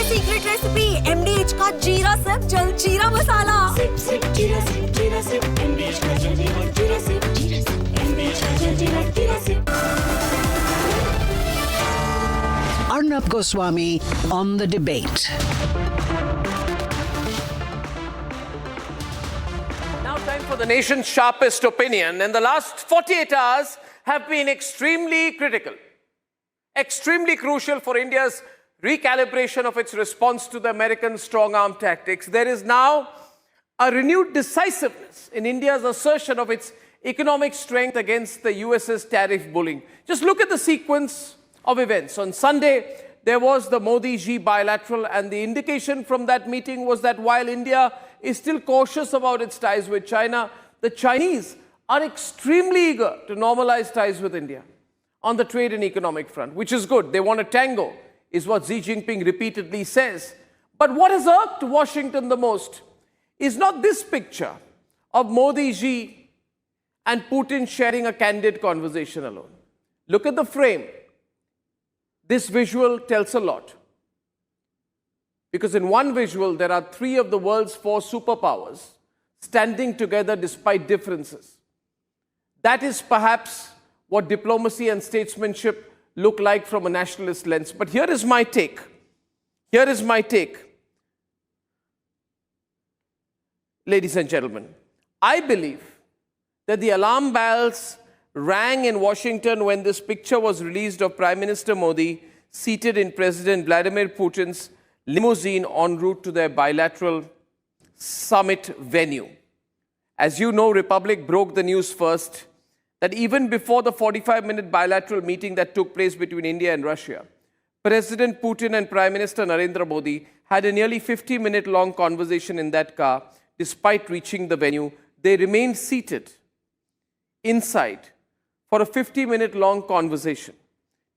Secret recipe MDH का जीरा SIP jaljeera मसाला। SIP SIP जीरा सिप MDH का जलजीरा जीरा सिप MDH का जलजीरा जीरा SIP. Arnab Goswami on the debate. Now time for the nation's sharpest opinion, and the last 48 hours have been extremely critical, extremely crucial for India's recalibration of its response to the American strong-arm tactics. There is now a renewed decisiveness in India's assertion of its economic strength against the US's tariff bullying. Just look at the sequence of events. On Sunday, there was the Modi-Xi bilateral, and the indication from that meeting was that while India is still cautious about its ties with China, the Chinese are extremely eager to normalize ties with India on the trade and economic front, which is good. They want a tango, is what Xi Jinping repeatedly says. But what has irked Washington the most is not this picture of Modi, Xi and Putin sharing a candid conversation alone. Look at the frame. This visual tells a lot. Because in one visual, there are three of the world's four superpowers standing together despite differences. That is perhaps what diplomacy and statesmanship look like from a nationalist lens. But here is my take. Here is my take. Ladies and gentlemen, I believe that the alarm bells rang in Washington when this picture was released of Prime Minister Modi seated in President Vladimir Putin's limousine en route to their bilateral summit venue. As you know, Republic broke the news first that even before the 45-minute bilateral meeting that took place between India and Russia, President Putin and Prime Minister Narendra Modi had a nearly 50-minute long conversation in that car. Despite reaching the venue, they remained seated inside for a 50-minute long conversation.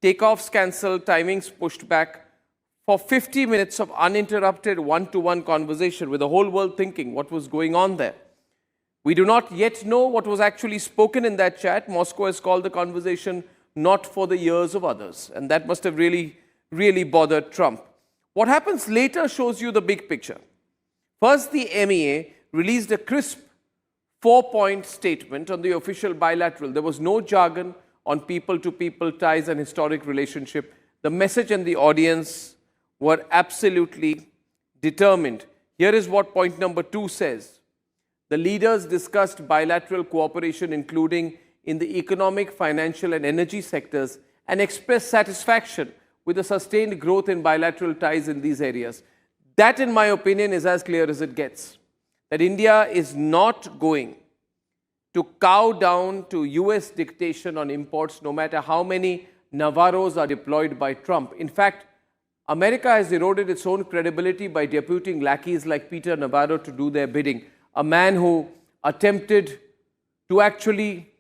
Takeoffs cancelled, timings pushed back, for 50 minutes of uninterrupted one-to-one conversation with the whole world thinking what was going on there. We do not yet know what was actually spoken in that chat. Moscow has called the conversation not for the ears of others, and that must have really bothered Trump. What happens later shows you the big picture. First, the MEA released a crisp 4-point statement on the official bilateral. There was no jargon on people-to-people ties and historic relationship. The message and the audience were absolutely determined. Here is what point number 2 says. The leaders discussed bilateral cooperation, including in the economic, financial, and energy sectors, and expressed satisfaction with the sustained growth in bilateral ties in these areas. That, in my opinion, is as clear as it gets. That India is not going to cow down to US dictation on imports, no matter how many Navarros are deployed by Trump. In fact, America has eroded its own credibility by deputing lackeys like Peter Navarro to do their bidding. A man who attempted to actually,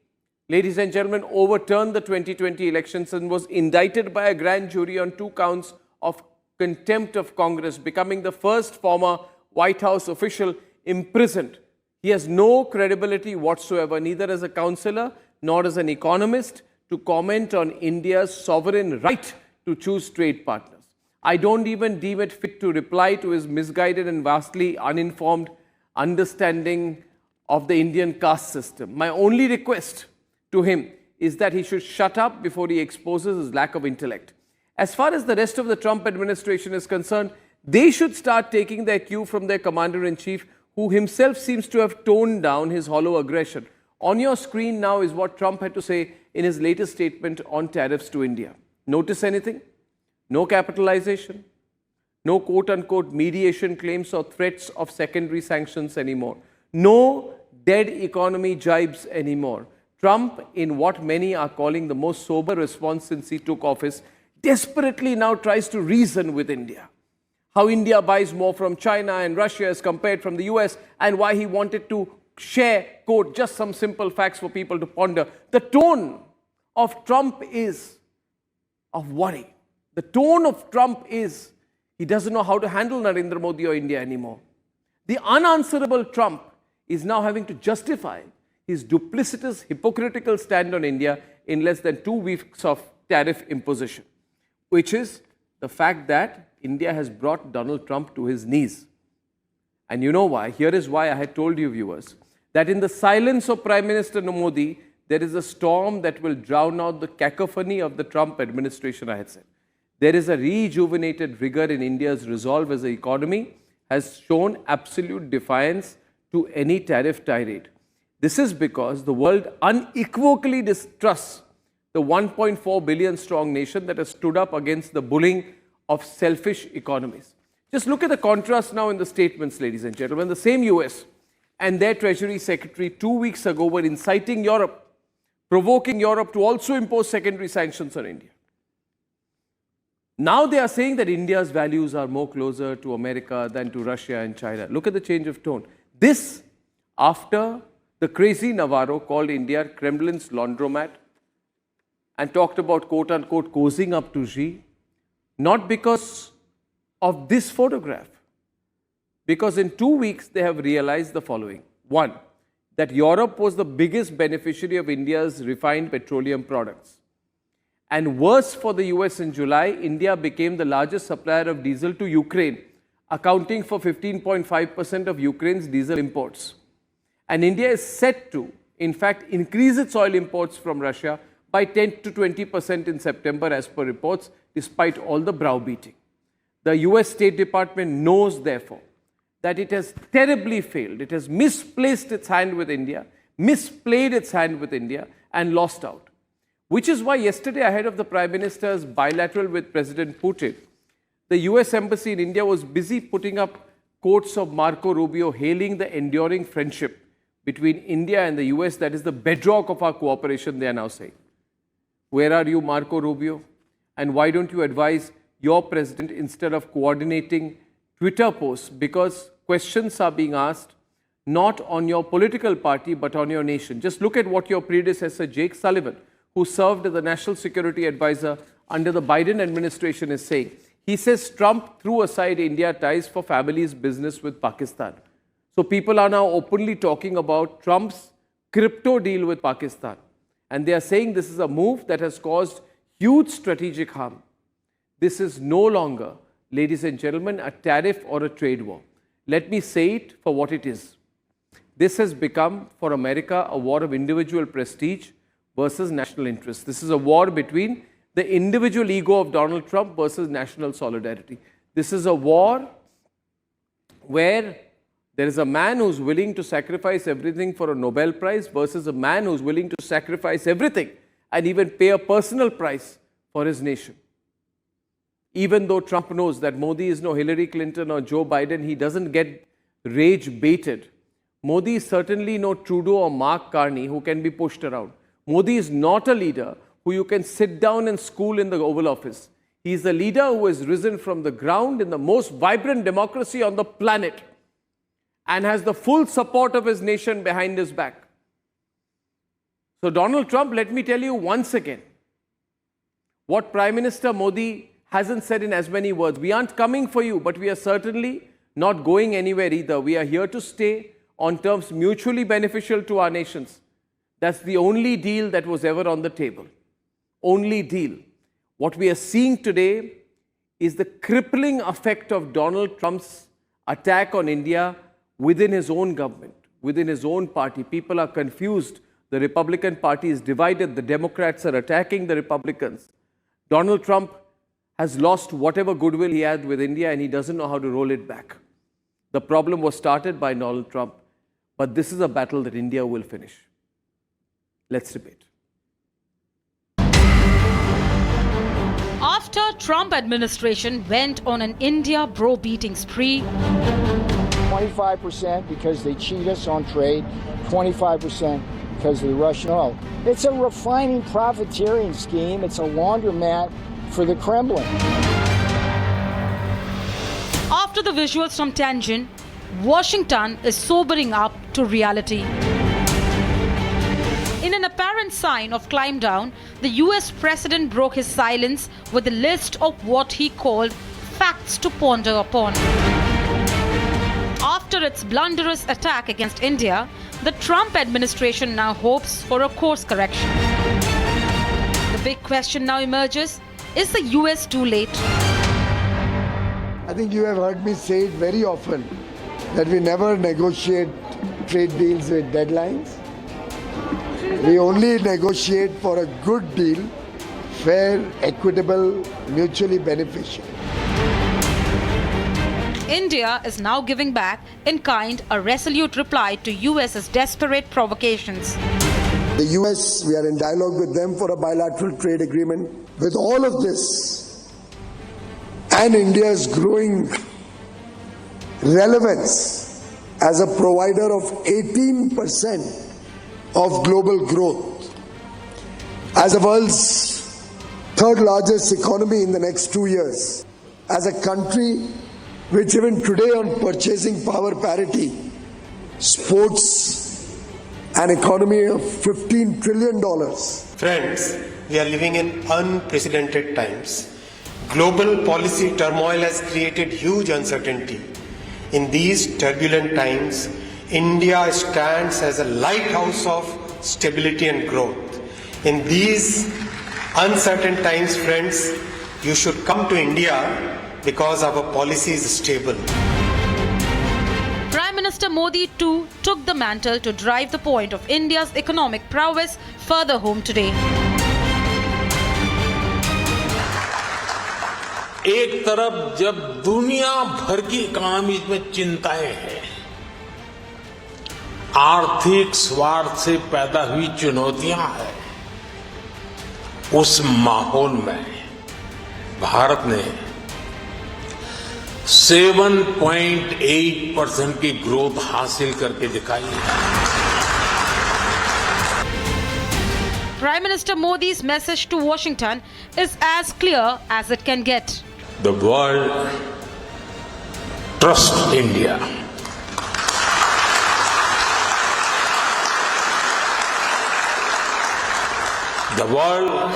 ladies and gentlemen, overturn the 2020 elections and was indicted by a grand jury on 2 counts of contempt of Congress, becoming the first former White House official imprisoned. He has no credibility whatsoever, neither as a counselor nor as an economist, to comment on India's sovereign right to choose trade partners. I don't even deem it fit to reply to his misguided and vastly uninformed understanding of the Indian caste system. My only request to him is that he should shut up before he exposes his lack of intellect. As far as the rest of the Trump administration is concerned, they should start taking their cue from their commander-in-chief, who himself seems to have toned down his hollow aggression. On your screen now is what Trump had to say in his latest statement on tariffs to India. Notice anything? No capitalization, no quote-unquote mediation claims or threats of secondary sanctions anymore. No dead economy jibes anymore. Trump, in what many are calling the most sober response since he took office, desperately now tries to reason with India. How India buys more from China and Russia as compared from the US, and why he wanted to share, quote, just some simple facts for people to ponder. The tone of Trump is of worry. The tone of Trump is he doesn't know how to handle Narendra Modi or India anymore. The unanswerable Trump is now having to justify his duplicitous, hypocritical stand on India in less than 2 weeks of tariff imposition, which is the fact that India has brought Donald Trump to his knees. And you know why? Here is why I had told you, viewers, that in the silence of Prime Minister Modi, there is a storm that will drown out the cacophony of the Trump administration, I had said. There is a rejuvenated rigor in India's resolve as the economy has shown absolute defiance to any tariff tirade. This is because the world unequivocally distrusts the 1.4 billion strong nation that has stood up against the bullying of selfish economies. Just look at the contrast now in the statements, ladies and gentlemen. The same US and their Treasury Secretary 2 weeks ago were inciting Europe, provoking Europe to also impose secondary sanctions on India. Now they are saying that India's values are more closer to America than to Russia and China. Look at the change of tone. This after the crazy Navarro called India Kremlin's laundromat and talked about quote-unquote cozying up to Xi, not because of this photograph, because in 2 weeks they have realized the following. One, that Europe was the biggest beneficiary of India's refined petroleum products. And worse for the US, in July, India became the largest supplier of diesel to Ukraine, accounting for 15.5% of Ukraine's diesel imports. And India is set to, in fact, increase its oil imports from Russia by 10 to 20% in September, as per reports, despite all the browbeating. The US State Department knows, therefore, that it has terribly failed. It has misplaced its hand with India, misplayed its hand with India, and lost out. Which is why yesterday, ahead of the Prime Minister's bilateral with President Putin, the US Embassy in India was busy putting up quotes of Marco Rubio hailing the enduring friendship between India and the US that is the bedrock of our cooperation, they are now saying. Where are you, Marco Rubio? And why don't you advise your president instead of coordinating Twitter posts? Because questions are being asked not on your political party but on your nation. Just look at what your predecessor, Jake Sullivan, who served as the National Security Advisor under the Biden administration, is saying. He says Trump threw aside India ties for family's business with Pakistan. So people are now openly talking about Trump's crypto deal with Pakistan. And they are saying this is a move that has caused huge strategic harm. This is no longer, ladies and gentlemen, a tariff or a trade war. Let me say it for what it is. This has become, for America, a war of individual prestige versus national interest. This is a war between the individual ego of Donald Trump versus national solidarity. This is a war where there is a man who's willing to sacrifice everything for a Nobel Prize versus a man who's willing to sacrifice everything and even pay a personal price for his nation. Even though Trump knows that Modi is no Hillary Clinton or Joe Biden, he doesn't get rage baited. Modi is certainly no Trudeau or Mark Carney who can be pushed around. Modi is not a leader who you can sit down and school in the Oval Office. He is a leader who has risen from the ground in the most vibrant democracy on the planet and has the full support of his nation behind his back. So Donald Trump, let me tell you once again, what Prime Minister Modi hasn't said in as many words. We aren't coming for you, but we are certainly not going anywhere either. We are here to stay on terms mutually beneficial to our nations. That's the only deal that was ever on the table. Only deal. What we are seeing today is the crippling effect of Donald Trump's attack on India within his own government, within his own party. People are confused. The Republican Party is divided. The Democrats are attacking the Republicans. Donald Trump has lost whatever goodwill he had with India and he doesn't know how to roll it back. The problem was started by Donald Trump, but this is a battle that India will finish. Let's debate. After Trump administration went on an India bro-beating spree, 25% because they cheat us on trade, 25% because of the Russian oil. It's a refining profiteering scheme. It's a laundromat for the Kremlin. After the visuals from Tianjin, Washington is sobering up to reality. In an apparent sign of climb down, the US president broke his silence with a list of what he called facts to ponder upon. After its blunderous attack against India, the Trump administration now hopes for a course correction. The big question now emerges, is the US too late? I think you have heard me say it very often that we never negotiate trade deals with deadlines. We only negotiate for a good deal, fair, equitable, mutually beneficial. India is now giving back in kind a resolute reply to US's desperate provocations. The US, we are in dialogue with them for a bilateral trade agreement. With all of this and India's growing relevance as a provider of 18% of global growth, as the world's third largest economy in the next 2 years, as a country which even today on purchasing power parity sports an economy of $15 trillion. Friends, we are living in unprecedented times. Global policy turmoil has created huge uncertainty. In these turbulent times, India stands as a lighthouse of stability and growth. In these uncertain times, friends, you should come to India because our policy is stable. Prime Minister Modi too took the mantle to drive the point of India's economic prowess further home today. एक तरफ जब दुनिया भर की economy में चिंताएं हैं, आर्थिक स्वार्थ से पैदा हुई चुनौतियां हैं, उस माहौल में भारत ने 7.8% की ग्रोथ हासिल करके दिखाई है. Prime Minister Modi's message to Washington is as clear as it can get. The world trusts India. The world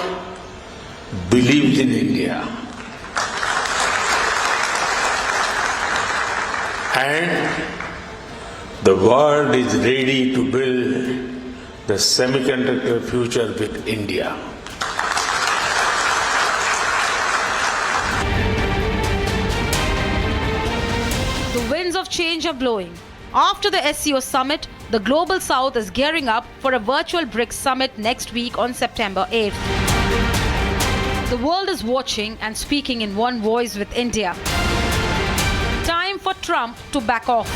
believes in India. And the world is ready to build the semiconductor future with India. The winds of change are blowing. After the SCO summit, the Global South is gearing up for a virtual BRICS summit next week on September 8th. The world is watching and speaking in one voice with India. Time for Trump to back off.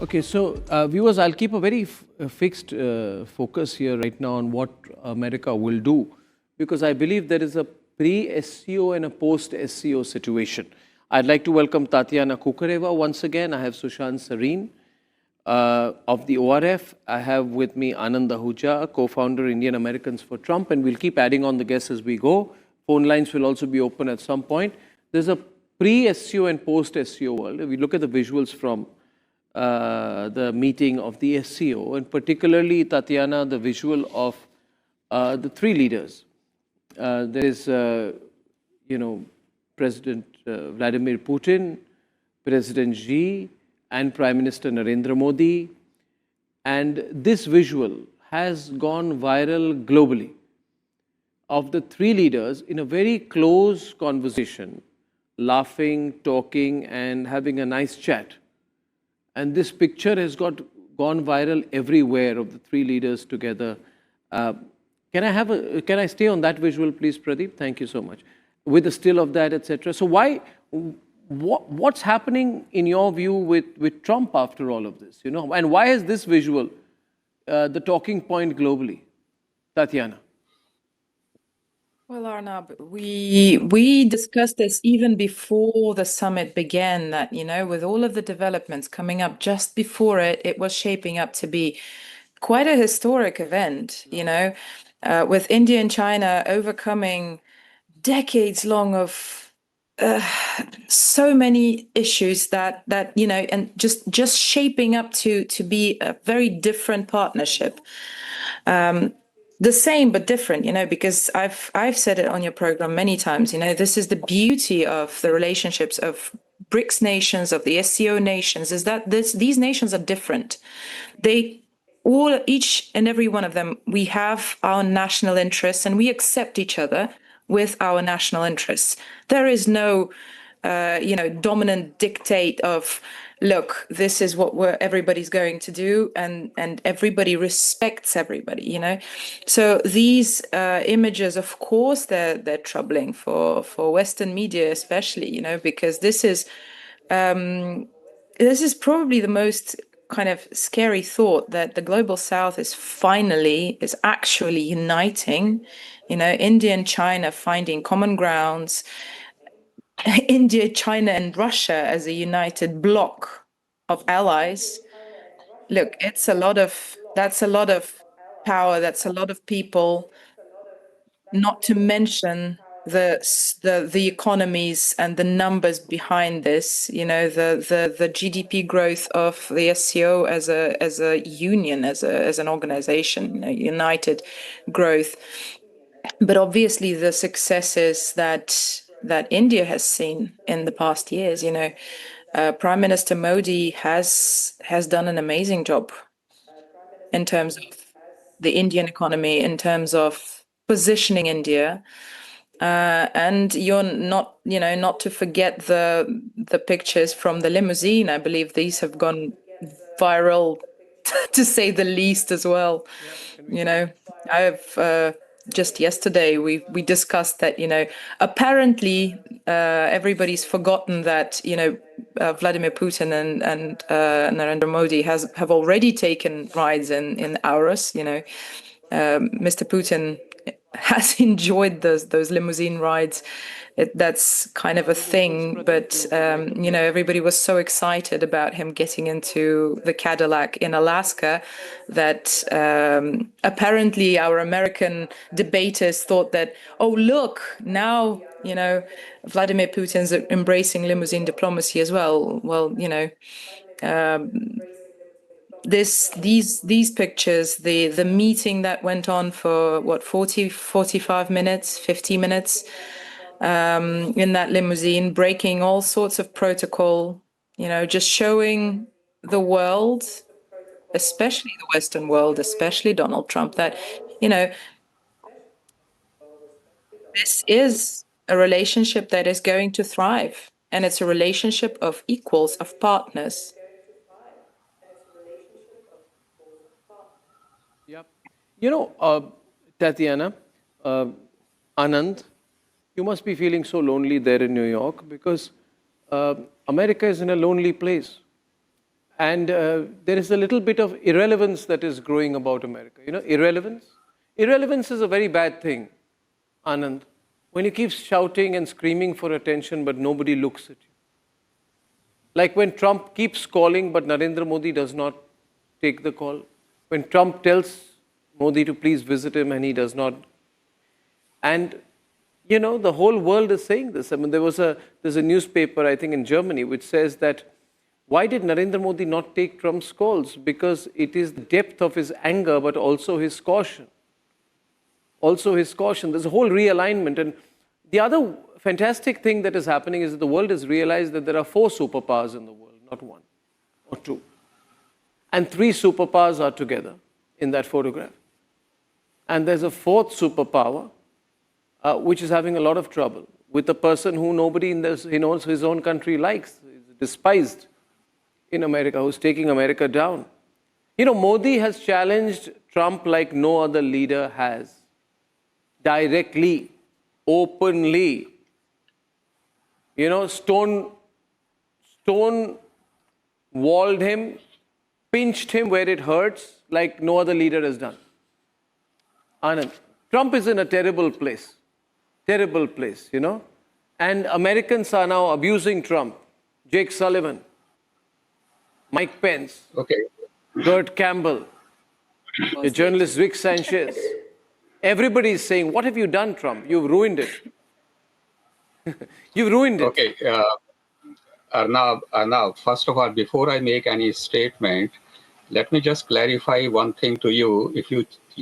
Okay, so viewers, I'll keep a very fixed focus here right now on what America will do, because I believe there is a pre-SCO and a post-SCO situation. I'd like to welcome Tatiana Kukareva once again. I have Sushant Sareen of the ORF. I have with me Anand Ahuja, co-founder Indian Americans for Trump, and we'll keep adding on the guests as we go. Phone lines will also be open at some point. There's a pre-SCO and post-SCO world. If we look at the visuals from the meeting of the SCO, and particularly, Tatiana, the visual of the three leaders. There is, President Vladimir Putin, President Xi, and Prime Minister Narendra Modi. And this visual has gone viral globally of the three leaders in a very close conversation, laughing, talking, and having a nice chat. And this picture has gone viral everywhere of the three leaders together. Can I stay on that visual, please, Pradeep? Thank you so much. With the still of that, etc. So what's happening in your view with Trump after all of this? And why is this visual the talking point globally? Tatiana. Well, Arnab, we discussed this even before the summit began, that, with all of the developments coming up just before it, it was shaping up to be quite a historic event, with India and China overcoming decades long of so many issues that and just shaping up to be a very different partnership. The same but different, because I've said it on your program many times, this is the beauty of the relationships of BRICS nations, of the SCO nations, is that these nations are different. They all, each and every one of them, we have our national interests and we accept each other with our national interests. There is no, dominant dictate of, look, this is what everybody's going to do, and everybody respects everybody, So these images, of course, they're troubling for Western media, especially, because this is probably the most kind of scary thought, that the global South is actually uniting, India and China finding common grounds, India, China, and Russia as a united bloc of allies. Look, that's a lot of power, that's a lot of people, not to mention the economies and the numbers behind this, the GDP growth of the SCO as a union, as an organization, united growth. But obviously the successes that India has seen in the past years, Prime Minister Modi has done an amazing job in terms of the Indian economy, in terms of positioning India. And you're not to forget the pictures from the limousine. I believe these have gone viral, to say the least, as well. I've just yesterday we discussed that, apparently everybody's forgotten that, Vladimir Putin and Narendra Modi have already taken rides in Aurus. Mr. Putin has enjoyed those limousine rides. That's kind of a thing, but everybody was so excited about him getting into the Cadillac in Alaska that apparently our American debaters thought that, oh, look, now Vladimir Putin's embracing limousine diplomacy as well. Well, these pictures, the meeting that went on for 45 minutes, 50 minutes, in that limousine, breaking all sorts of protocol, just showing the world, especially the Western world, especially Donald Trump, that, this is a relationship that is going to thrive. And it's a relationship of equals, of partners. Yep. Tatiana, Anand, you must be feeling so lonely there in New York, because America is in a lonely place. And there is a little bit of irrelevance that is growing about America. Irrelevance? Irrelevance is a very bad thing, Anand. When you keep shouting and screaming for attention, but nobody looks at you. Like when Trump keeps calling, but Narendra Modi does not take the call. When Trump tells Modi to please visit him and he does not. And, the whole world is saying this. I mean, there's a newspaper, I think in Germany, which says that, why did Narendra Modi not take Trump's calls? Because it is the depth of his anger, but also his caution. There's a whole realignment. And the other fantastic thing that is happening is that the world has realized that there are 4 superpowers in the world, not 1 or 2. And 3 superpowers are together in that photograph. And there's a 4th superpower, which is having a lot of trouble with a person who nobody in his own country likes, is despised in America, who's taking America down. Modi has challenged Trump like no other leader has. Directly, openly. Stone walled him, pinched him where it hurts, like no other leader has done. Anand, Trump is in a terrible place, and Americans are now abusing Trump. Jake Sullivan, Mike Pence, Gert Campbell, the journalist Rick Sanchez. Everybody is saying, what have you done, Trump? You've ruined it. You've ruined it. Okay. Arnab, first of all, before I make any statement, let me just clarify one thing to you.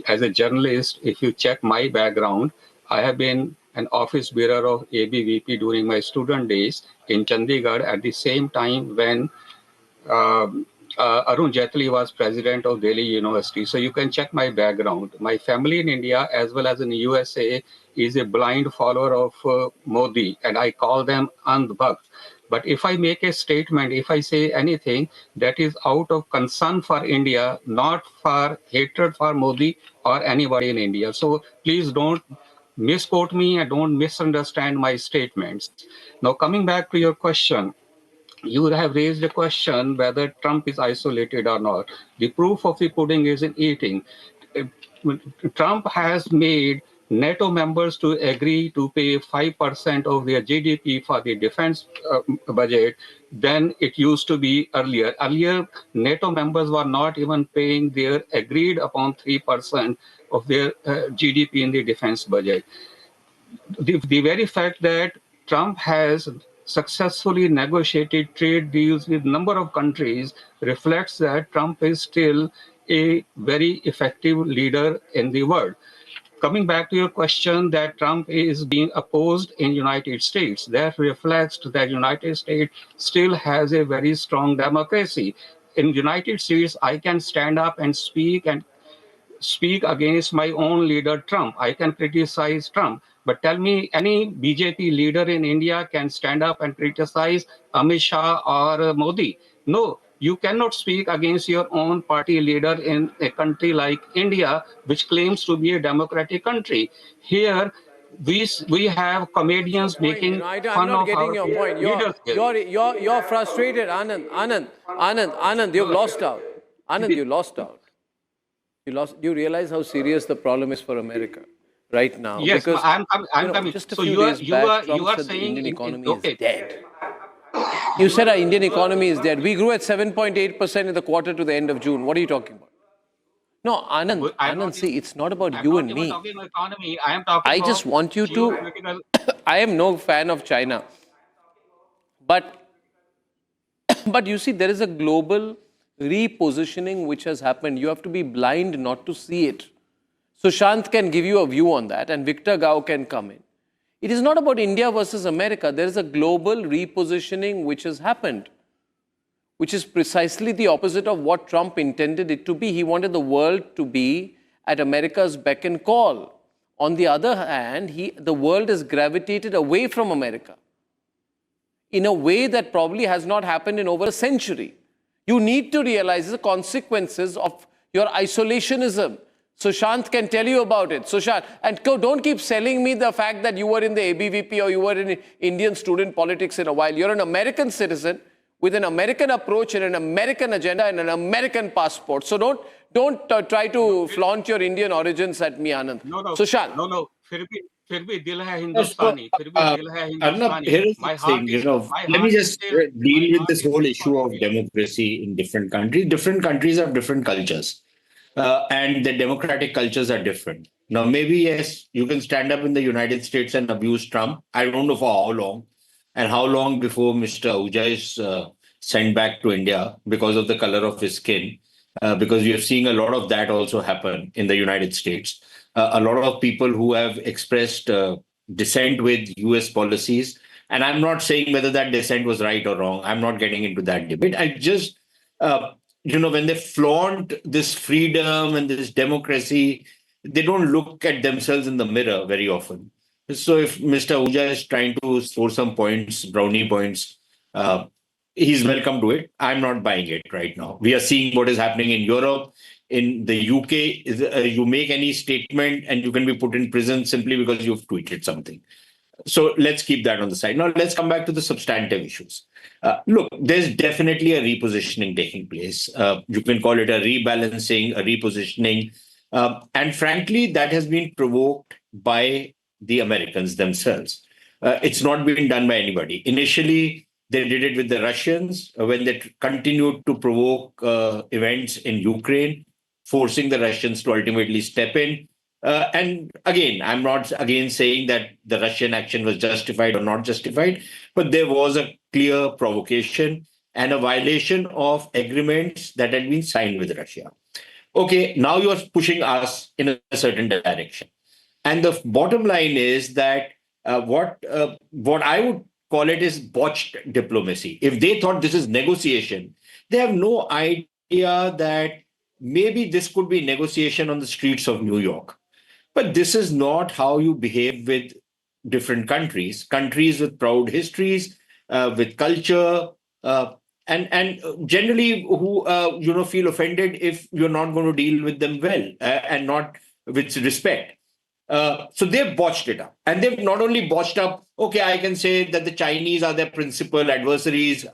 As a journalist, if you check my background, I have been an office bearer of ABVP during my student days in Chandigarh at the same time when Arun Jaitley was president of Delhi University. So you can check my background. My family in India as well as in the USA is a blind follower of Modi, and I call them andhbhakt. But if I make a statement, if I say anything that is out of concern for India, not for hatred for Modi or anybody in India. So please don't misquote me and don't misunderstand my statements. Now, coming back to your question, you have raised a question whether Trump is isolated or not. The proof of the pudding is in eating. Trump has made NATO members to agree to pay 5% of their GDP for the defense budget than it used to be earlier. Earlier, NATO members were not even paying their agreed upon 3% of their GDP in the defense budget. The very fact that Trump has successfully negotiated trade deals with a number of countries reflects that Trump is still a very effective leader in the world. Coming back to your question that Trump is being opposed in United States, that reflects that United States still has a very strong democracy. In United States, I can stand up and speak against my own leader, Trump. I can criticize Trump. But tell me, any BJP leader in India can stand up and criticize Amit Shah or Modi? No, you cannot speak against your own party leader in a country like India, which claims to be a democratic country. Here, we have comedians making I'm fun not of getting our your point. leaders. You're frustrated, Anand. You've lost out. Anand, you lost out. Do you realize how serious the problem is for America right now? Yes, because I'm coming. just a So few days back, Trump said the saying Indian economy okay. is dead. You said our Indian economy is dead. We grew at 7.8% in the quarter to the end of June. What are you talking about? No, Anand, see, it's not about you and me. Talking about economy. I am talking I just want you to. I am no fan of China, but you see, there is a global repositioning which has happened. You have to be blind not to see it. Sushant can give you a view on that, and Victor Gao can come in. It is not about India versus America. There is a global repositioning which has happened, which is precisely the opposite of what Trump intended it to be. He wanted the world to be at America's beck and call. On the other hand, the world has gravitated away from America in a way that probably has not happened in over a century. You need to realize the consequences of your isolationism. Sushant can tell you about it. Sushant, and don't keep selling me the fact that you were in the ABVP or you were in Indian student politics in a while. You're an American citizen with an American approach and an American agenda and an American passport. So don't try to flaunt your Indian origins at me, Anand. No. Sushant. No. फिर भी दिल है हिंदुस्तानी. फिर भी दिल है Arnab, Hindustani. here is My the heart thing, is. let me just deal with this whole issue of democracy in different countries. Different countries have different cultures, and the democratic cultures are different. Now, maybe, yes, you can stand up in the United States and abuse Trump. I don't know for how long, and how long before Mr. Ahuja is sent back to India because of the color of his skin, because we have seen a lot of that also happen in the United States. A lot of people who have expressed dissent with US policies. And I'm not saying whether that dissent was right or wrong. I'm not getting into that debate. I just, when they flaunt this freedom and this democracy, they don't look at themselves in the mirror very often. So if Mr. Ahuja is trying to score some points, brownie points, he's welcome to it. I'm not buying it right now. We are seeing what is happening in Europe. In the UK, you make any statement and you can be put in prison simply because you've tweeted something. So let's keep that on the side. Now, let's come back to the substantive issues. Look, there's definitely a repositioning taking place. You can call it a rebalancing, a repositioning. And frankly, that has been provoked by the Americans themselves. It's not been done by anybody. Initially, they did it with the Russians when they continued to provoke events in Ukraine, forcing the Russians to ultimately step in. And again, I'm not again saying that the Russian action was justified or not justified, but there was a clear provocation and a violation of agreements that had been signed with Russia. Okay, now you're pushing us in a certain direction. And the bottom line is that What I would call it is botched diplomacy. If they thought this is negotiation, they have no idea that maybe this could be negotiation on the streets of New York. But this is not how you behave with different countries with proud histories, with culture, and generally who feel offended if you're not going to deal with them well and not with respect. So they've botched it up. And they've not only botched up, okay, I can say that the Chinese are their principal adversaries.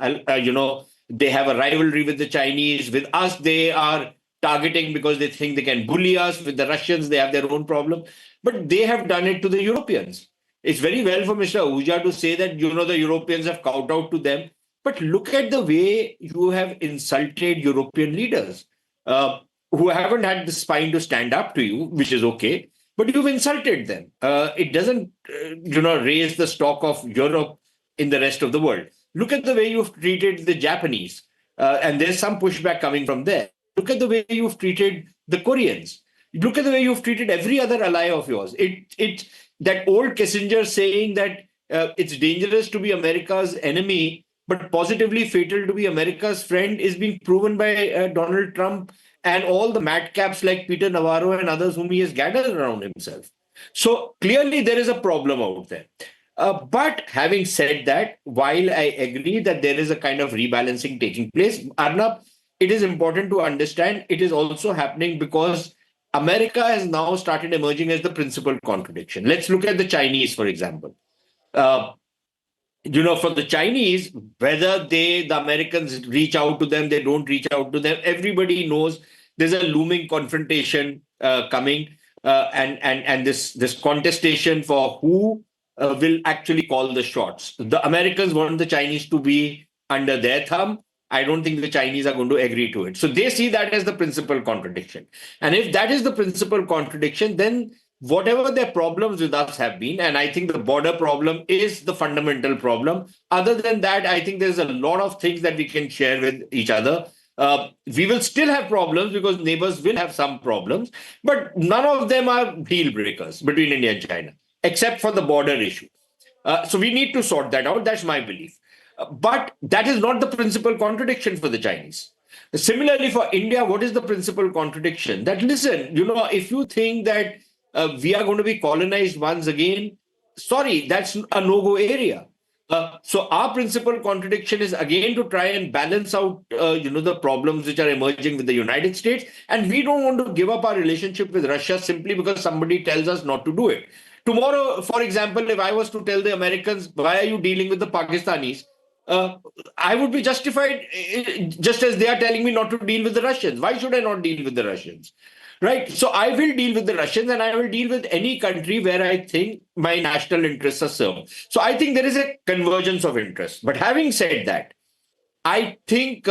They have a rivalry with the Chinese. With us, they are targeting because they think they can bully us. With the Russians, they have their own problem. But they have done it to the Europeans. It's very well for Mr. Ahuja to say that, the Europeans have kowtowed to them. But look at the way you have insulted European leaders who haven't had the spine to stand up to you, which is okay. But you've insulted them. It doesn't, raise the stock of Europe in the rest of the world. Look at the way you've treated the Japanese, and there's some pushback coming from there. Look at the way you've treated the Koreans. Look at the way you've treated every other ally of yours. It that old Kissinger saying that it's dangerous to be America's enemy, but positively fatal to be America's friend is being proven by Donald Trump and all the madcaps like Peter Navarro and others whom he has gathered around himself. So clearly there is a problem out there. But having said that, while I agree that there is a kind of rebalancing taking place, Arnab, it is important to understand it is also happening because America has now started emerging as the principal contradiction. Let's look at the Chinese, for example. For the Chinese, whether the Americans reach out to them, they don't reach out to them, everybody knows there's a looming confrontation coming and this contestation for who will actually call the shots. The Americans want the Chinese to be under their thumb. I don't think the Chinese are going to agree to it. So they see that as the principal contradiction. And if that is the principal contradiction, then whatever their problems with us have been, and I think the border problem is the fundamental problem. Other than that, I think there's a lot of things that we can share with each other. We will still have problems because neighbors will have some problems, but none of them are deal breakers between India and China, except for the border issue. So we need to sort that out. That's my belief. But that is not the principal contradiction for the Chinese. Similarly, for India, what is the principal contradiction? That, listen, if you think that we are going to be colonized once again, sorry, that's a no-go area. So our principal contradiction is again to try and balance out, the problems which are emerging with the United States. And we don't want to give up our relationship with Russia simply because somebody tells us not to do it. Tomorrow, for example, if I was to tell the Americans, why are you dealing with the Pakistanis? I would be justified just as they are telling me not to deal with the Russians. Why should I not deal with the Russians? Right. So I will deal with the Russians and I will deal with any country where I think my national interests are served. So I think there is a convergence of interests. But having said that, I think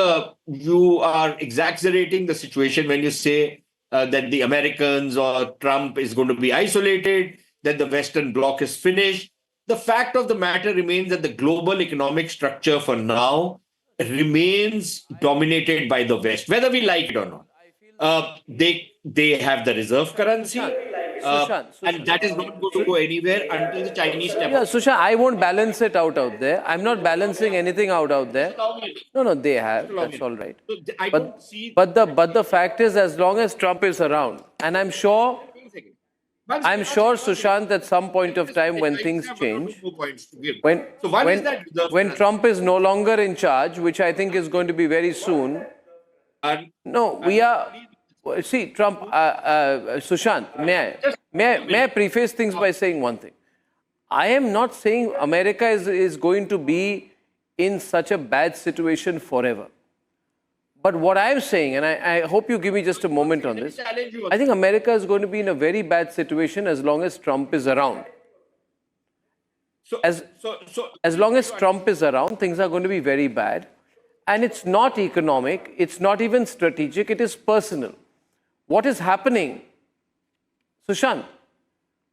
you are exaggerating the situation when you say that the Americans or Trump is going to be isolated, that the Western bloc is finished. The fact of the matter remains that the global economic structure for now remains dominated by the West, whether we like it or not. They have the reserve currency, and that is not going to go anywhere until the Chinese step up. Yeah, Sushant, I won't balance it out there. I'm not balancing anything out there. No, they have. That's all right. But the fact is, as long as Trump is around, and I'm sure, Sushant, at some point of time when things change, when Trump is no longer in charge, which I think is going to be very soon. No, we are. See, Trump, Sushant, may I preface things by saying one thing? I am not saying America is going to be in such a bad situation forever. But what I am saying, and I hope you give me just a moment on this, I think America is going to be in a very bad situation as long as Trump is around. As long as Trump is around, things are going to be very bad. And it's not economic, it's not even strategic, it is personal. What is happening, Sushant,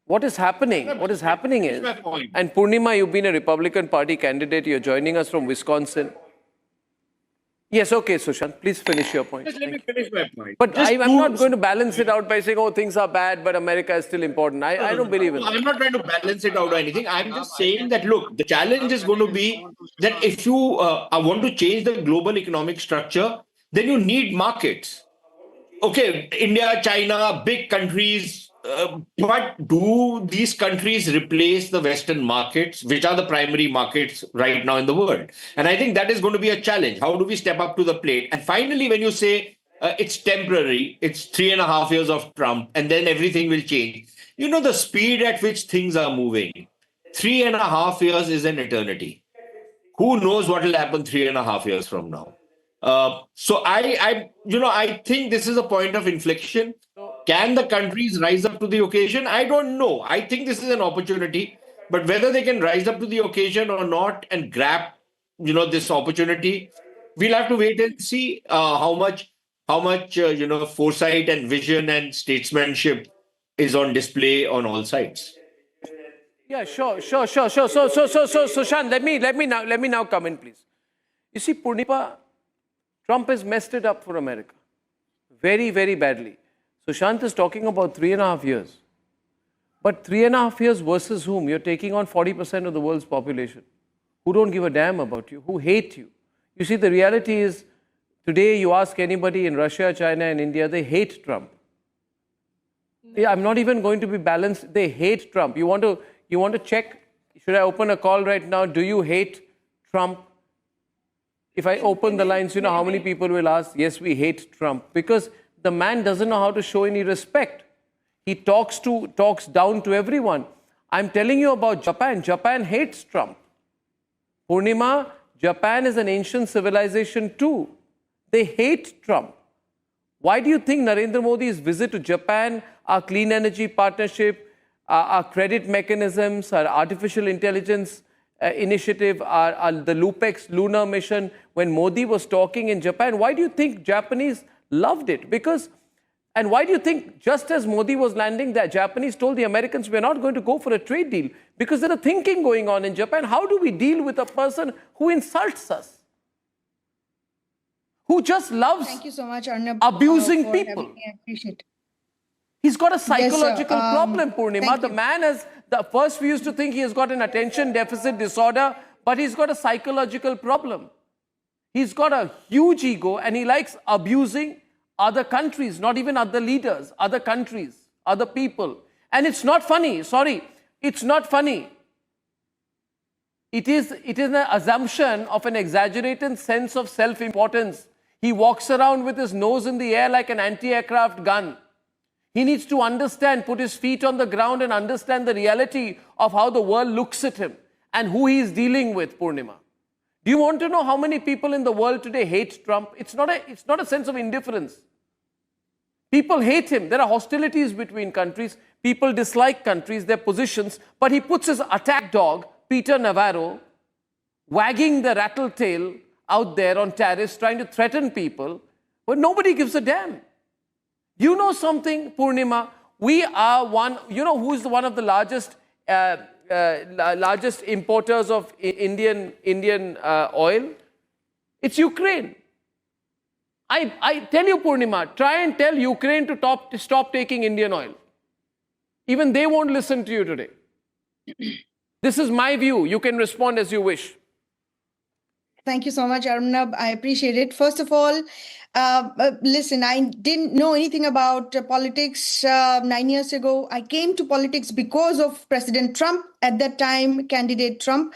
what is happening is, and Purnima, you've been a Republican Party candidate, you're joining us from Wisconsin. Yes, okay, Sushant, please finish your point. Just let me finish my point. But Just I'm not going to balance it out by saying, oh, things are bad, but America is still important. I don't believe in that. I'm not trying to balance it out or anything. I'm just saying that, look, the challenge is going to be that if you want to change the global economic structure, then you need markets. Okay, India, China, big countries, but do these countries replace the Western markets, which are the primary markets right now in the world? And I think that is going to be a challenge. How do we step up to the plate? And finally, when you say it's temporary, it's 3.5 years of Trump, and then everything will change. You know, the speed at which things are moving, 3.5 years is an eternity. Who knows what will happen 3.5 years from now? So I think this is a point of inflection. Can the countries rise up to the occasion? I don't know. I think this is an opportunity, but whether they can rise up to the occasion or not and grab, this opportunity, we'll have to wait and see how much foresight and vision and statesmanship is on display on all sides. Yeah, sure. So, Sushant, let me now come in, please. You see, Purnipa, Trump has messed it up for America very, very badly. Sushant is talking about 3.5 years. But 3.5 years versus whom? You're taking on 40% of the world's population who don't give a damn about you, who hate you. You see, the reality is, today you ask anybody in Russia, China, and India, they hate Trump. Yeah, I'm not even going to be balanced. They hate Trump. You want to check? Should I open a call right now? Do you hate Trump? If I open the lines, you know how many people will ask, yes, we hate Trump. Because the man doesn't know how to show any respect. He talks down to everyone. I'm telling you about Japan. Japan hates Trump. Purnima, Japan is an ancient civilization too. They hate Trump. Why do you think Narendra Modi's visit to Japan, our clean energy partnership, our credit mechanisms, our artificial intelligence initiative, the LUPEX lunar mission, when Modi was talking in Japan, why do you think Japanese loved it? And why do you think just as Modi was landing, the Japanese told the Americans, we're not going to go for a trade deal? Because there's a thinking going on in Japan. How do we deal with a person who insults us? Who just loves Thank you so much, Arnab, abusing for people? having me. I appreciate it. He's got a psychological Yes, problem, Purnima. thank The you. man has, first we used to think he has got an attention deficit disorder, but he's got a psychological problem. He's got a huge ego and he likes abusing other countries, not even other leaders, other countries, other people. And it's not funny, sorry, it's not funny. It is an assumption of an exaggerated sense of self-importance. He walks around with his nose in the air like an anti-aircraft gun. He needs to understand, put his feet on the ground and understand the reality of how the world looks at him and who he is dealing with, Purnima. Do you want to know how many people in the world today hate Trump? It's not a sense of indifference. People hate him. There are hostilities between countries. People dislike countries, their positions. But he puts his attack dog, Peter Navarro, wagging the rattle tail out there on tariffs, trying to threaten people. But nobody gives a damn. You know something, Purnima? We are one, you know who is one of the largest importers of Indian oil? It's Ukraine. I tell you, Purnima, try and tell Ukraine to stop taking Indian oil. Even they won't listen to you today. This is my view. You can respond as you wish. Thank you so much, Arnab. I appreciate it. First of all, listen, I didn't know anything about politics 9 years ago. I came to politics because of President Trump, at that time, candidate Trump.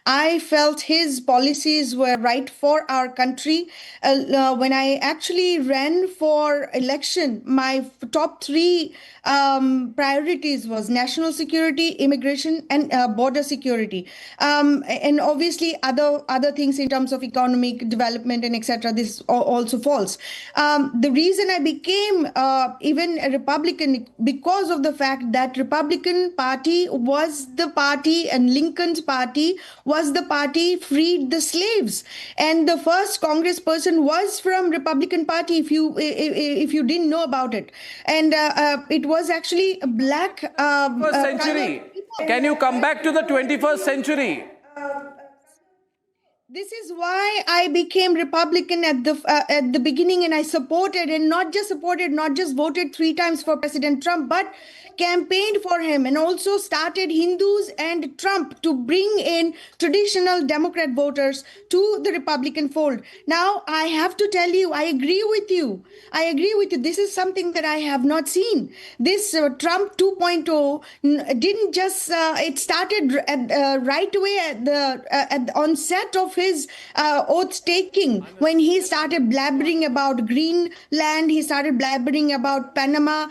I felt his policies were right for our country. When I actually ran for election, my top three priorities was national security, immigration, and border security. And obviously other things in terms of economic development and etc. This also falls. The reason I became even a Republican because of the fact that Republican Party was the party and Lincoln's party was the party freed the slaves, and the first congressperson was from Republican Party. If you didn't know about it, and it was actually a black. Century. Can you come back to the 21st century? This is why I became Republican at the beginning, and I supported, and not just supported, not just voted 3 times for President Trump, but campaigned for him, and also started Hindus and Trump to bring in traditional Democrat voters to the Republican fold. Now, I have to tell you, I agree with you. I agree with you. This is something that I have not seen. This Trump 2.0 didn't just, it started right away at the onset of his oath taking, when he started blabbering about Greenland, he started blabbering about Panama,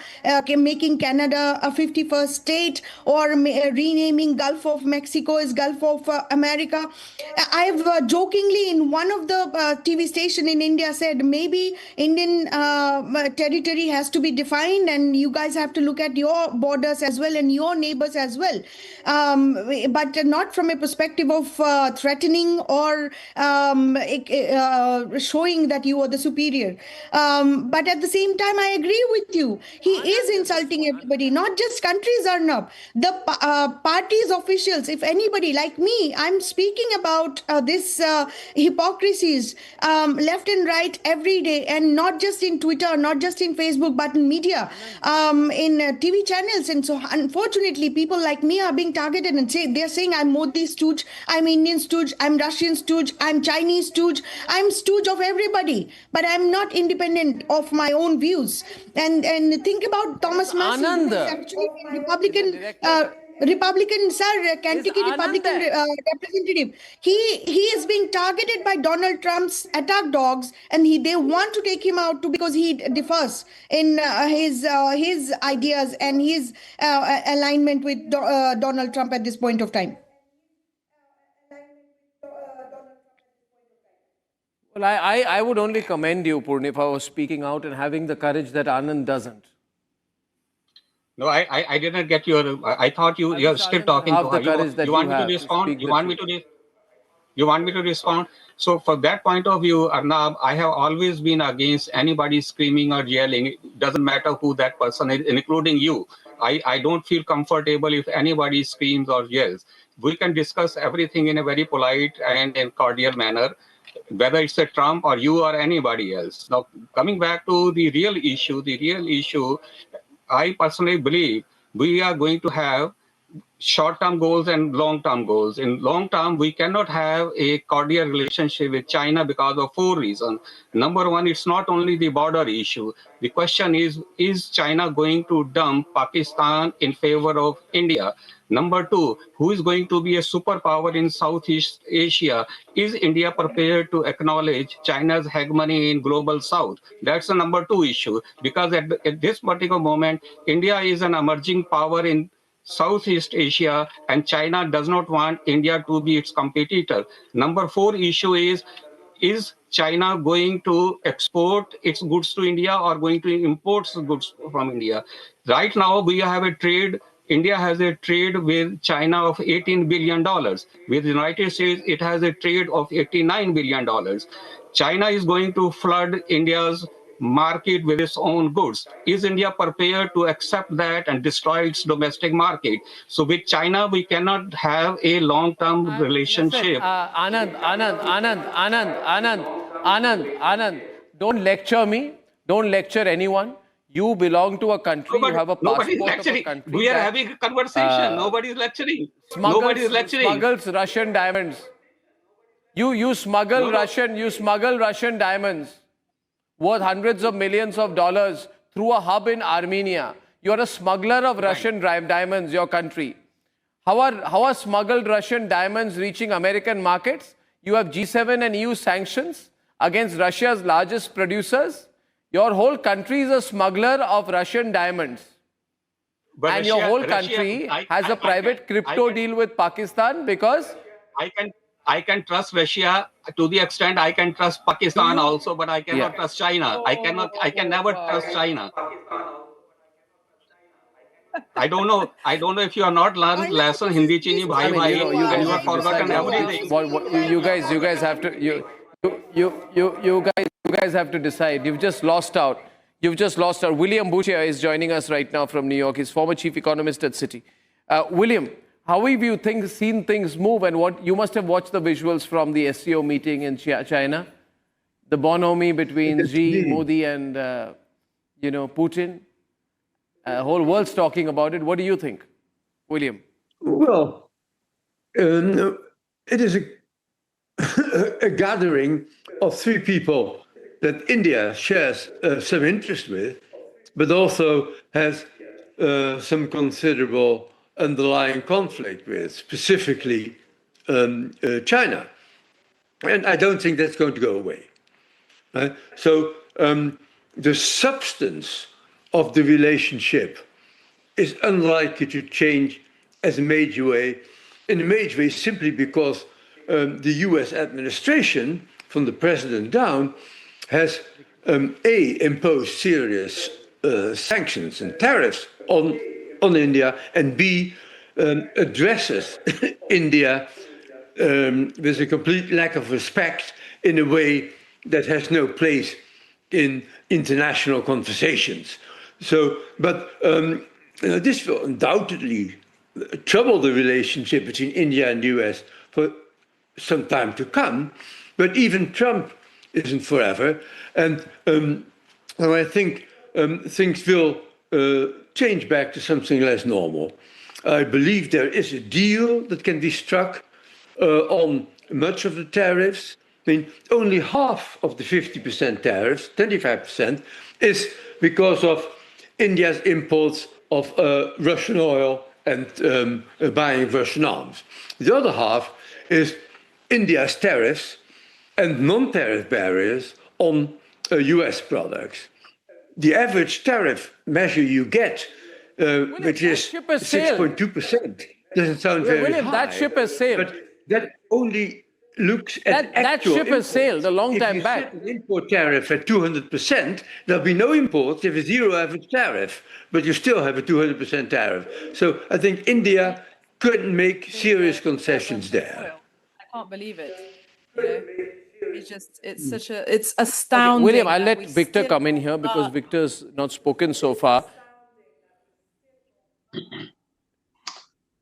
making Canada a 51st state, or renaming Gulf of Mexico as Gulf of America. I've jokingly in one of the TV station in India said maybe Indian territory has to be defined, and you guys have to look at your borders as well and your neighbors as well, but not from a perspective of threatening or showing that you are the superior. But at the same time, I agree with you. He is insulting everybody, not just countries, Arnab. The party's officials, if anybody like me, I'm speaking about this hypocrisies left and right every day, and not just in Twitter, not just in Facebook, but in media, in TV channels. And so unfortunately, people like me are being targeted, and they're saying I'm Modi stooge, I'm Indian stooge, I'm Russian stooge, I'm Chinese stooge, I'm stooge of everybody, but I'm not independent of my own views. And think about Thomas Massey, who is actually a Republican, sir, Kentucky Republican representative. He is being targeted by Donald Trump's attack dogs, and they want to take him out because he differs in his ideas and his alignment with Donald Trump at this point of time. Well, I would only commend you, Purni, for speaking out and having the courage that Anand doesn't. No, I didn't get your. I thought you're still talking to her. You want me to respond? You want me to respond? So, for that point of view, Arnab, I have always been against anybody screaming or yelling. It doesn't matter who that person is, including you. I don't feel comfortable if anybody screams or yells. We can discuss everything in a very polite and cordial manner, whether it's a Trump or you or anybody else. Now, coming back to the real issue, I personally believe we are going to have short-term goals and long-term goals. In long term, we cannot have a cordial relationship with China because of 4 reasons. Number one, it's not only the border issue. The question is China going to dump Pakistan in favor of India? Number two, who is going to be a superpower in Southeast Asia? Is India prepared to acknowledge China's hegemony in global South? That's the number 2 issue, because at this particular moment, India is an emerging power in Southeast Asia, and China does not want India to be its competitor. Number 4 issue is China going to export its goods to India or going to import goods from India? Right now, we have a trade. India has a trade with China of $18 billion. With the United States, it has a trade of $89 billion. China is going to flood India's market with its own goods. Is India prepared to accept that and destroy its domestic market? So with China, we cannot have a long-term relationship. Anand, don't lecture me. Don't lecture anyone. You belong to a country. You have a passport of a country. We are having a conversation. Nobody is lecturing. Nobody is lecturing. Smuggles Russian diamonds. You smuggle Russian diamonds worth hundreds of millions of dollars through a hub in Armenia. You're a smuggler of Russian diamonds, your country. How are smuggled Russian diamonds reaching American markets? You have G7 and EU sanctions against Russia's largest producers. Your whole country is a smuggler of Russian diamonds. But and your whole country has a private crypto deal with Pakistan because... I can trust Russia to the extent I can trust Pakistan also, but I cannot trust China. I can never trust China. I don't know if you are not learning lesson Hindi chini bhai bhai, and you have forgotten everything. You guys have to you guys have to decide. You've just lost out. William Boucher is joining us right now from New York. He's former chief economist at Citi. William, How have you seen things move, and what you must have watched the visuals from the SCO meeting in China, the bonhomie between Xi, Modi, and Putin. Whole world's talking about it. What do you think, William? Well, it is a gathering of three people that India shares some interest with, but also has some considerable underlying conflict with, specifically China. And I don't think that's going to go away. So the substance of the relationship is unlikely to change as a major way, in a major way simply because the US administration, from the president down, has A, imposed serious sanctions and tariffs on India, and B, addresses India with a complete lack of respect in a way that has no place in international conversations. So, but this will undoubtedly trouble the relationship between India and the US for some time to come. But even Trump isn't forever. And I think things will change back to something less normal. I believe there is a deal that can be struck on much of the tariffs. I mean, only half of the 50% tariffs, 25%, is because of India's imports of Russian oil and buying Russian arms. The other half is India's tariffs and non-tariff barriers on US products. The average tariff measure you get, which is 6.2%, doesn't sound very high. That ship has sailed. But that only looks at that ship has sailed a long time back. If you set an import tariff at 200%, there'll be no imports. You have a zero average tariff, but you still have a 200% tariff. So I think India could make serious concessions there. I can't believe it. You know, it's astounding. Okay, William, I'll let Victor come in here because Victor's not spoken so far.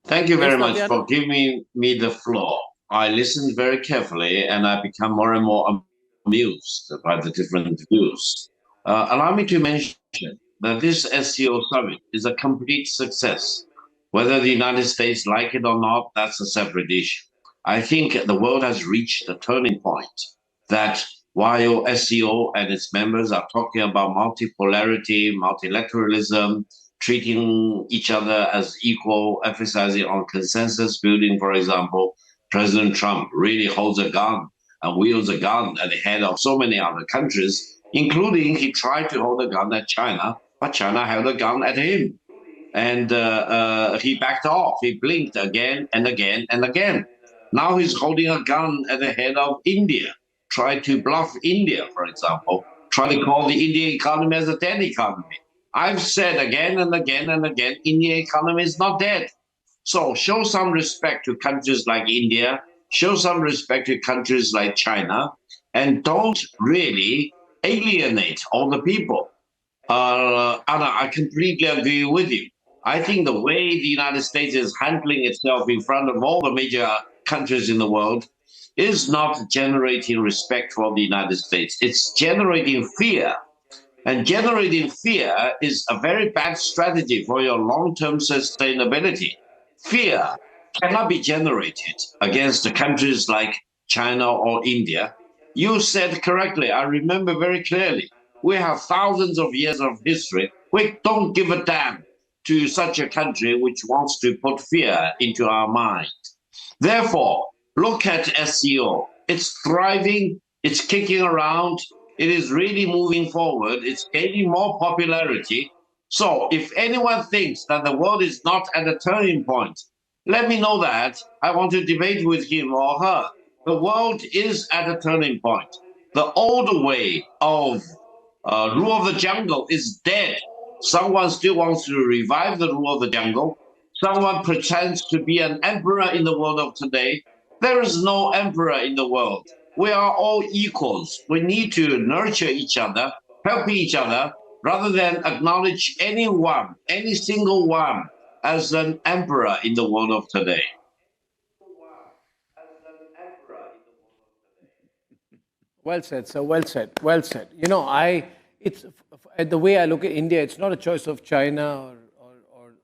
Thank you very much for giving me the floor. I listened very carefully and I become more and more amused by the different views. Allow me to mention that this SCO summit is a complete success. Whether the United States like it or not, that's a separate issue. I think the world has reached a turning point that while SCO and its members are talking about multipolarity, multilateralism, treating each other as equal, emphasizing on consensus building, for example, President Trump really holds a gun and wields a gun at the head of so many other countries, including he tried to hold a gun at China, but China held a gun at him. And he backed off. He blinked again and again and again. Now he's holding a gun at the head of India, tried to bluff India, for example, try to call the Indian economy as a dead economy. I've said again and again and again, Indian economy is not dead. So show some respect to countries like India, show some respect to countries like China, and don't really alienate all the people. Anna, I completely agree with you. I think the way the United States is handling itself in front of all the major countries in the world is not generating respect for the United States. It's generating fear. And generating fear is a very bad strategy for your long-term sustainability. Fear cannot be generated against the countries like China or India. You said correctly, I remember very clearly, we have thousands of years of history. We don't give a damn to such a country which wants to put fear into our mind. Therefore, look at SCO. It's thriving, it's kicking around, it is really moving forward, it's gaining more popularity. So if anyone thinks that the world is not at a turning point, let me know that. I want to debate with him or her. The world is at a turning point. The old way of rule of the jungle is dead. Someone still wants to revive the rule of the jungle. Someone pretends to be an emperor in the world of today. There is no emperor in the world. We are all equals. We need to nurture each other, help each other, rather than acknowledge anyone, any single one, as an emperor in the world of today. Well said, sir. Well said. Well said. You know, it's the way I look at India. It's not a choice of China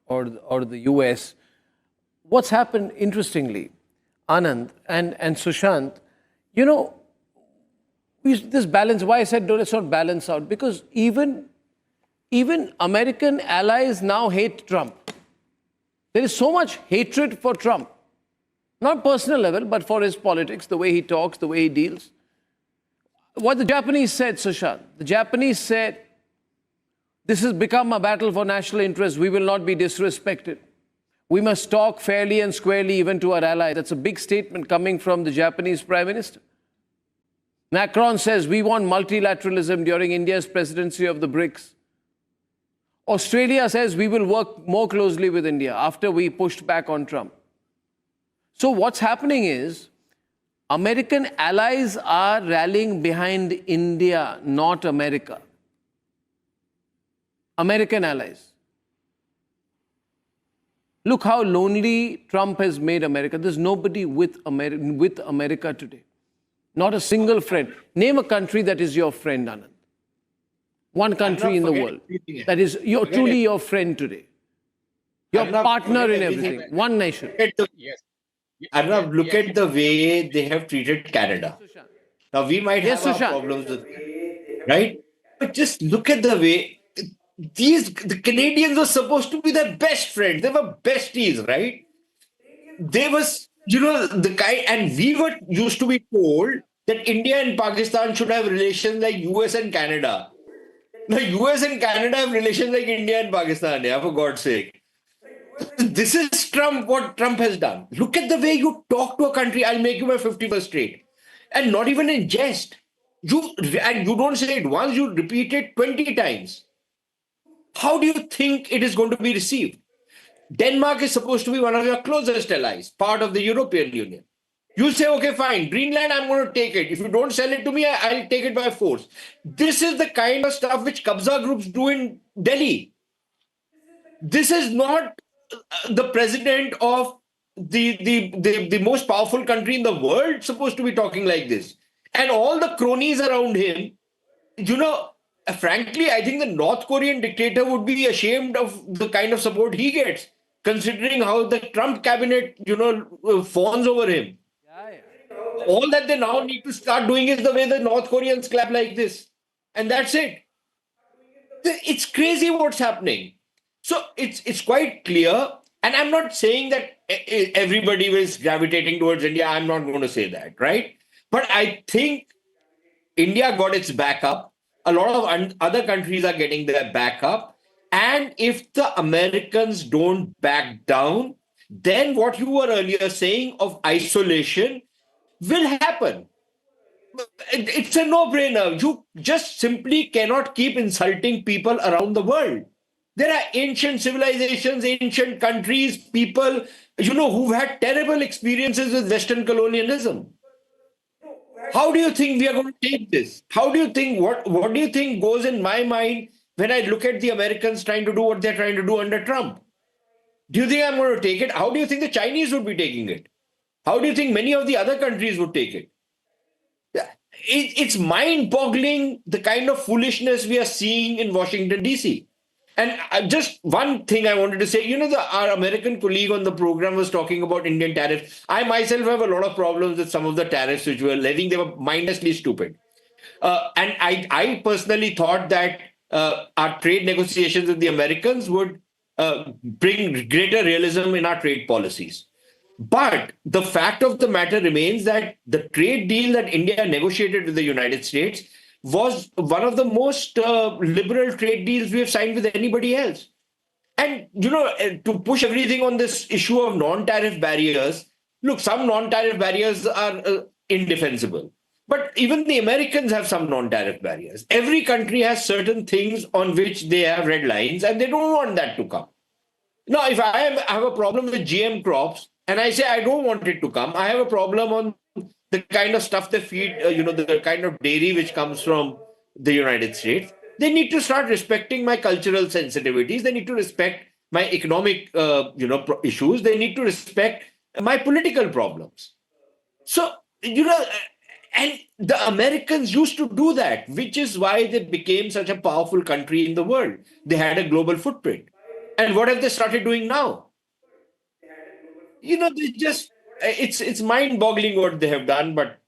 or the US. What's happened, interestingly, Anand and Sushant, you know, this balance. Why I said no, let's not balance out, because even American allies now hate Trump. There is so much hatred for Trump, not personal level, but for his politics, the way he talks, the way he deals. What the Japanese said, Sushant, the Japanese said, this has become a battle for national interest. We will not be disrespected. We must talk fairly and squarely even to our allies. That's a big statement coming from the Japanese Prime Minister. Macron says we want multilateralism during India's presidency of the BRICS. Australia says we will work more closely with India after we pushed back on Trump. So what's happening is American allies are rallying behind India, not America. American allies. Look how lonely Trump has made America. There's nobody with America today. Not a single friend. Name a country that is your friend, Anand. One country in the world that is truly your friend today. Your partner in everything. One nation. Arnab, look at the way they have treated Canada. Now, we might have our problems with that, right? But just look at the way the Canadians were supposed to be their best friends. They were besties, right? They was, the kind, and we were used to be told that India and Pakistan should have relations like US and Canada. Now, US and Canada have relations like India and Pakistan, for God's sake. This is Trump, what Trump has done. Look at the way you talk to a country. I'll make you my 51st trade. And not even in jest. You don't say it once, you repeat it 20 times. How do you think it is going to be received? Denmark is supposed to be one of your closest allies, part of the European Union. You say, okay, fine, Greenland, I'm going to take it. If you don't sell it to me, I'll take it by force. This is the kind of stuff which Kabza groups do in Delhi. This is not the president of the most powerful country in the world supposed to be talking like this. And all the cronies around him, frankly, I think the North Korean dictator would be ashamed of the kind of support he gets, considering how the Trump cabinet, fawns over him. All that they now need to start doing is the way the North Koreans clap like this. And that's it. It's crazy what's happening. So it's quite clear. And I'm not saying that everybody is gravitating towards India. I'm not going to say that, right? But I think India got its back up. A lot of other countries are getting their back up. And if the Americans don't back down, then what you were earlier saying of isolation will happen. It's a no-brainer. You just simply cannot keep insulting people around the world. There are ancient civilizations, ancient countries, people, who've had terrible experiences with Western colonialism. How do you think we are going to take this? How do you think, what do you think goes in my mind when I look at the Americans trying to do what they're trying to do under Trump? Do you think I'm going to take it? How do you think the Chinese would be taking it? How do you think many of the other countries would take it? It's mind-boggling the kind of foolishness we are seeing in Washington, D.C. And just one thing I wanted to say, our American colleague on the program was talking about Indian tariffs. I myself have a lot of problems with some of the tariffs which were levying. They were mindlessly stupid. And I personally thought that our trade negotiations with the Americans would bring greater realism in our trade policies. But the fact of the matter remains that the trade deal that India negotiated with the United States was one of the most liberal trade deals we have signed with anybody else. And, to push everything on this issue of non-tariff barriers, look, some non-tariff barriers are indefensible. But even the Americans have some non-tariff barriers. Every country has certain things on which they have red lines, and they don't want that to come. Now, if I have a problem with GM crops, and I say I don't want it to come, I have a problem on the kind of stuff they feed, the kind of dairy which comes from the United States. They need to start respecting my cultural sensitivities. They need to respect my economic, issues. They need to respect my political problems. So, and the Americans used to do that, which is why they became such a powerful country in the world. They had a global footprint. And what have they started doing now? They just, it's mind-boggling what they have done, but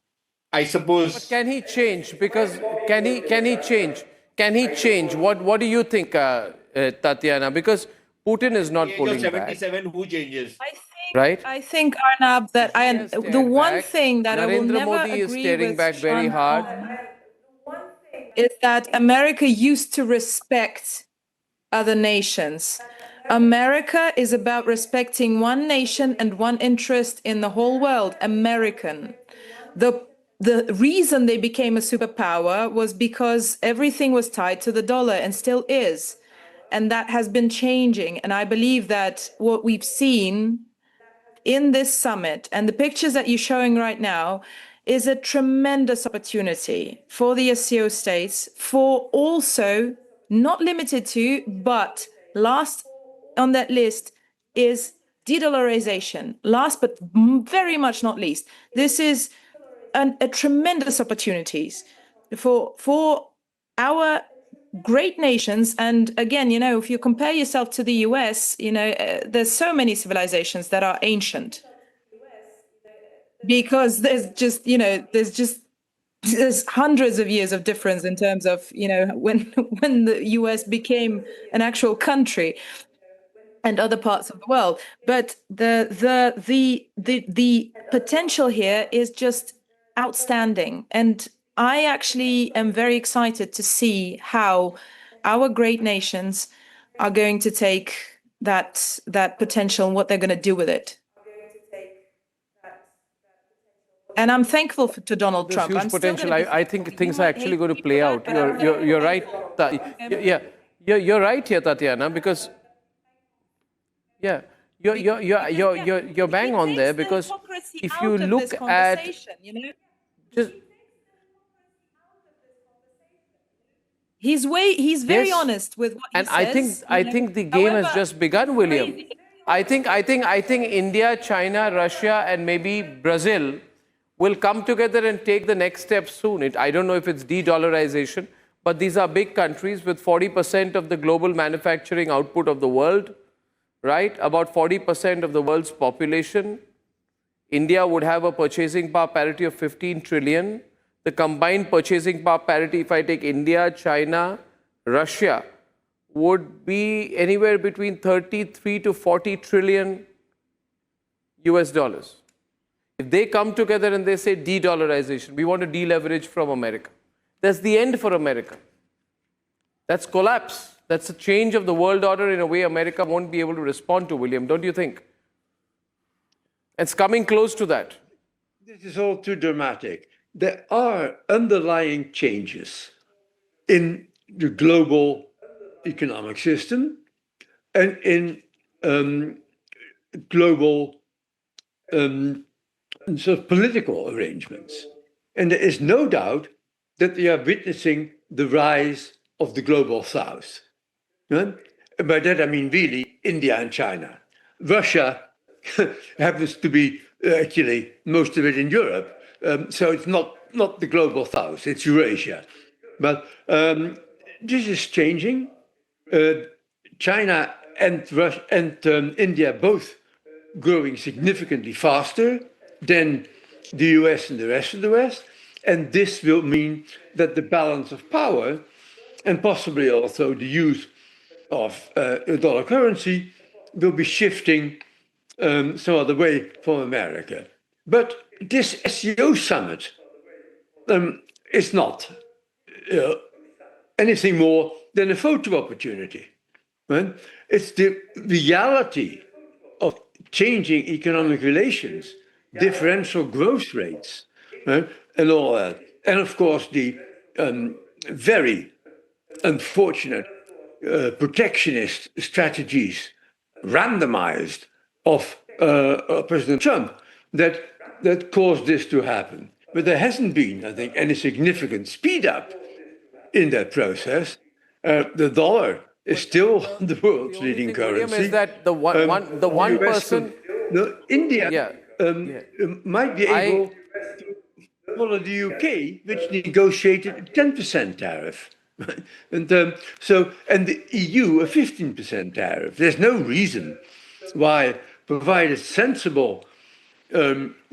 I suppose. But can he change? Because can he change? Can he change? What do you think, Tatiana? Because Putin is not Age of pulling back, 77, who changes? right? I think, Arnab, that the one back. thing that I will Narendra never Modi is agree staring with back very Sean hard. on is that America used to respect other nations. America is about respecting one nation and one interest in the whole world, American. The reason they became a superpower was because everything was tied to the dollar and still is. And that has been changing. And I believe that what we've seen in this summit and the pictures that you're showing right now is a tremendous opportunity for the SCO states, for also not limited to, but last on that list is de-dollarization. Last but very much not least, this is a tremendous opportunities for our great nations. And again, if you compare yourself to the US, there's so many civilizations that are ancient because there's hundreds of years of difference in terms of when the US became an actual country and other parts of the world. But the potential here is just outstanding. And I actually am very excited to see how our great nations are going to take that potential and what they're going to do with it. And I'm thankful to Donald There's Trump. huge potential. I think things are actually going to play out. You're right. You're right here, Tatiana, because you're bang on there, because if you look at just he's very yes, honest with what he and says. I think the game has just begun, William. I think India, China, Russia, and maybe Brazil will come together and take the next step soon. I don't know if it's de-dollarization, but these are big countries with 40% of the global manufacturing output of the world, right? About 40% of the world's population. India would have a purchasing power parity of 15 trillion. The combined purchasing power parity, if I take India, China, Russia, would be anywhere between 33 to 40 trillion US dollars. If they come together and they say de-dollarization, we want to deleverage from America, that's the end for America. That's collapse. That's a change of the world order in a way America won't be able to respond to, William, don't you think? It's coming close to that. This is all too dramatic. There are underlying changes in the global economic system and in global sort of political arrangements. And there is no doubt that we are witnessing the rise of the global south. And by that I mean really India and China. Russia happens to be actually most of it in Europe. So it's not the global south, it's Eurasia. But this is changing. China and Russia and India both growing significantly faster than the US and the rest of the West. And this will mean that the balance of power and possibly also the use of a dollar currency will be shifting some other way from America. But this SCO summit is not anything more than a photo opportunity. Right? It's the reality of changing economic relations, differential growth rates, right? And all that. And of course, the very unfortunate protectionist strategies randomized of President Trump that caused this to happen. But there hasn't been, I think, any significant speed up in that process. The dollar is still the world's leading currency. Is that the one person? India might be able to follow the UK, which negotiated a 10% tariff. And the EU a 15% tariff. There's no reason why, provided sensible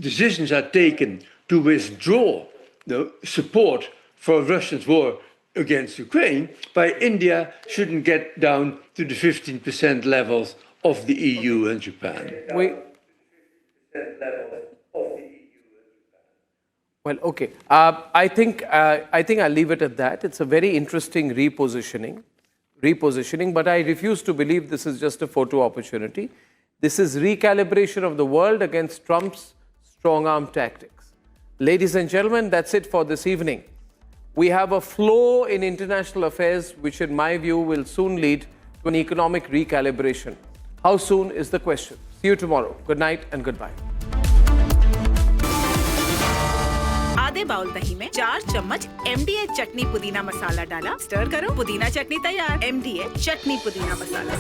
decisions are taken to withdraw the support for Russia's war against Ukraine, why India shouldn't get down to the 15% levels of the EU and Japan. Well, okay. I think I'll leave it at that. It's a very interesting repositioning, but I refuse to believe this is just a photo opportunity. This is recalibration of the world against Trump's strong-arm tactics. Ladies and gentlemen, that's it for this evening. We have a flow in international affairs, which in my view will soon lead to an economic recalibration. How soon is the question? See you tomorrow. Good night and goodbye. आधे bowl दही में 4 चम्मच MDH चटनी पुदीना मसाला डाला, stir करो, पुदीना चटनी तैयार। MDH चटनी पुदीना मसाला।